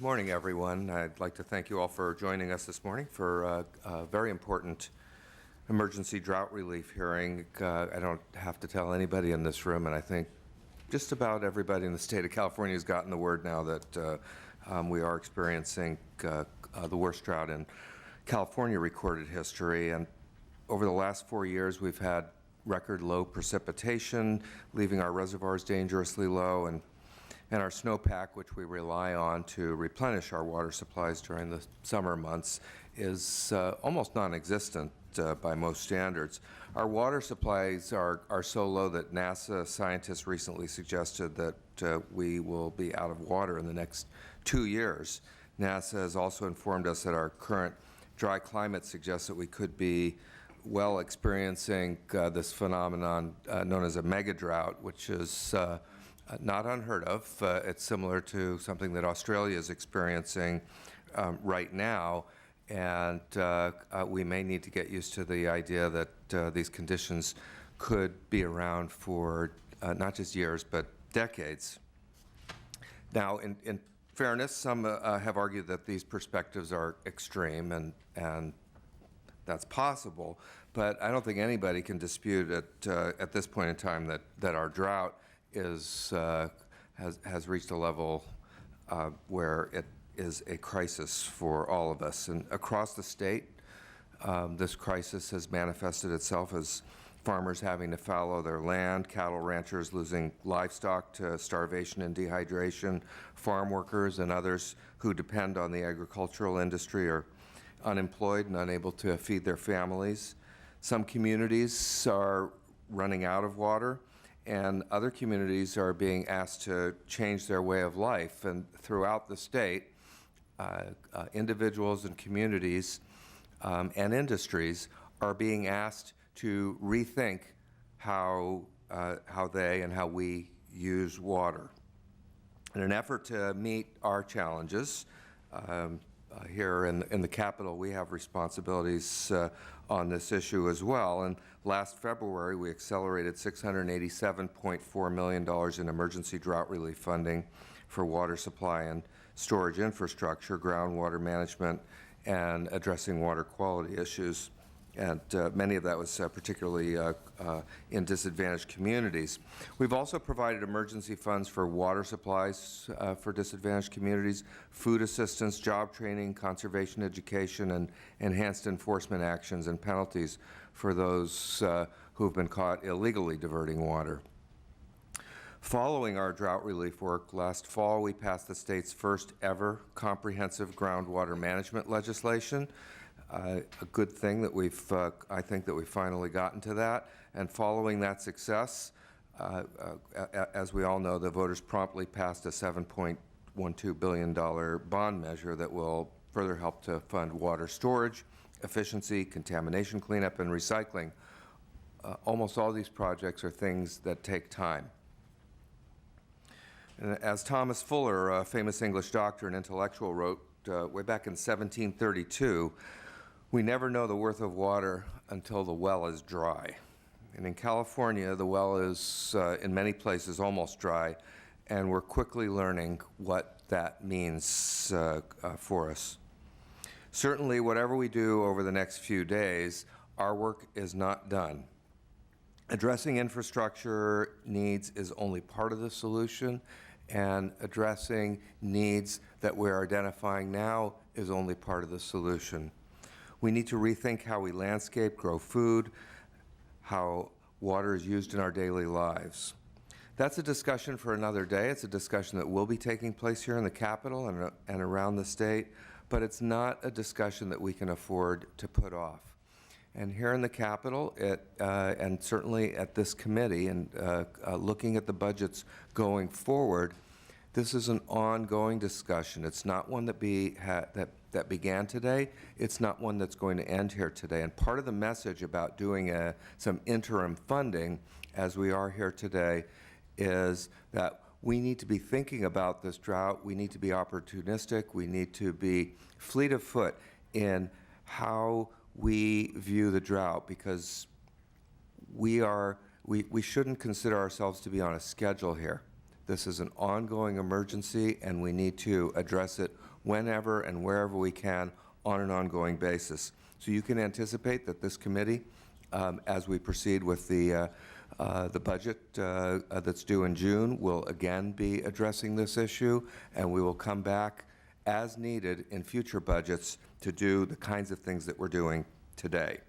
Good morning, everyone. I'd like to thank you all for joining us this morning for a very important emergency drought relief hearing. I don't have to tell anybody in this room, and I think just about everybody in the state of California has gotten the word now that we are experiencing the worst drought in California recorded history. And over the last 4 years, we've had record low precipitation, leaving our reservoirs dangerously low, and our snowpack, which we rely on to replenish our water supplies during the summer months, is almost non-existent by most standards. Our water supplies are so low that NASA scientists recently suggested that we will be out of water in the next 2 years. NASA has also informed us that our current dry climate suggests that we could be well experiencing this phenomenon known as a mega drought, which is not unheard of. It's similar to something that Australia is experiencing right now, and we may need to get used to the idea that these conditions could be around for not just years, but decades. Now, in fairness, some have argued that these perspectives are extreme, and that's possible, but I don't think anybody can dispute at this point in time that our drought has reached a level where it is a crisis for all of us. And across the state, this crisis has manifested itself as farmers having to fallow their land, cattle ranchers losing livestock to starvation and dehydration, farm workers and others who depend on the agricultural industry are unemployed and unable to feed their families. Some communities are running out of water, and other communities are being asked to change their way of life. And throughout the state, individuals and communities and industries are being asked to rethink how they and how we use water. In an effort to meet our challenges, here in the Capitol, we have responsibilities on this issue as well. And last February, we accelerated $687.4 million in emergency drought relief funding for water supply and storage infrastructure, groundwater management, and addressing water quality issues. And many of that was particularly in disadvantaged communities. We've also provided emergency funds for water supplies for disadvantaged communities, food assistance, job training, conservation education, and enhanced enforcement actions and penalties for those who have been caught illegally diverting water. Following our drought relief work, last fall we passed the state's first ever comprehensive groundwater management legislation. A good thing that I think that we've finally gotten to that. And following that success, as we all know, the voters promptly passed a $7.12 billion bond measure that will further help to fund water storage, efficiency, contamination cleanup, and recycling. Almost all these projects are things that take time. And as Thomas Fuller, a famous English doctor and intellectual, wrote way back in 1732, "We never know the worth of water until the well is dry." And in California, the well is, in many places, almost dry, and we're quickly learning what that means for us. Certainly, whatever we do over the next few days, our work is not done. Addressing infrastructure needs is only part of the solution, and addressing needs that we're identifying now is only part of the solution. We need to rethink how we landscape, grow food, how water is used in our daily lives. That's a discussion for another day. It's a discussion that will be taking place here in the Capitol and around the state, but it's not a discussion that we can afford to put off. And here in the Capitol, and certainly at this committee, and looking at the budgets going forward, this is an ongoing discussion. It's not one that began today. It's not one that's going to end here today. And part of the message about doing some interim funding, as we are here today, is that we need to be thinking about this drought. We need to be opportunistic. We need to be fleet of foot in how we view the drought, because we shouldn't consider ourselves to be on a schedule here. This is an ongoing emergency, and we need to address it whenever and wherever we can on an ongoing basis. So you can anticipate that this committee, as we proceed with the budget that's due in June, will again be addressing this issue, and we will come back as needed in future budgets to do the kinds of things that we're doing today.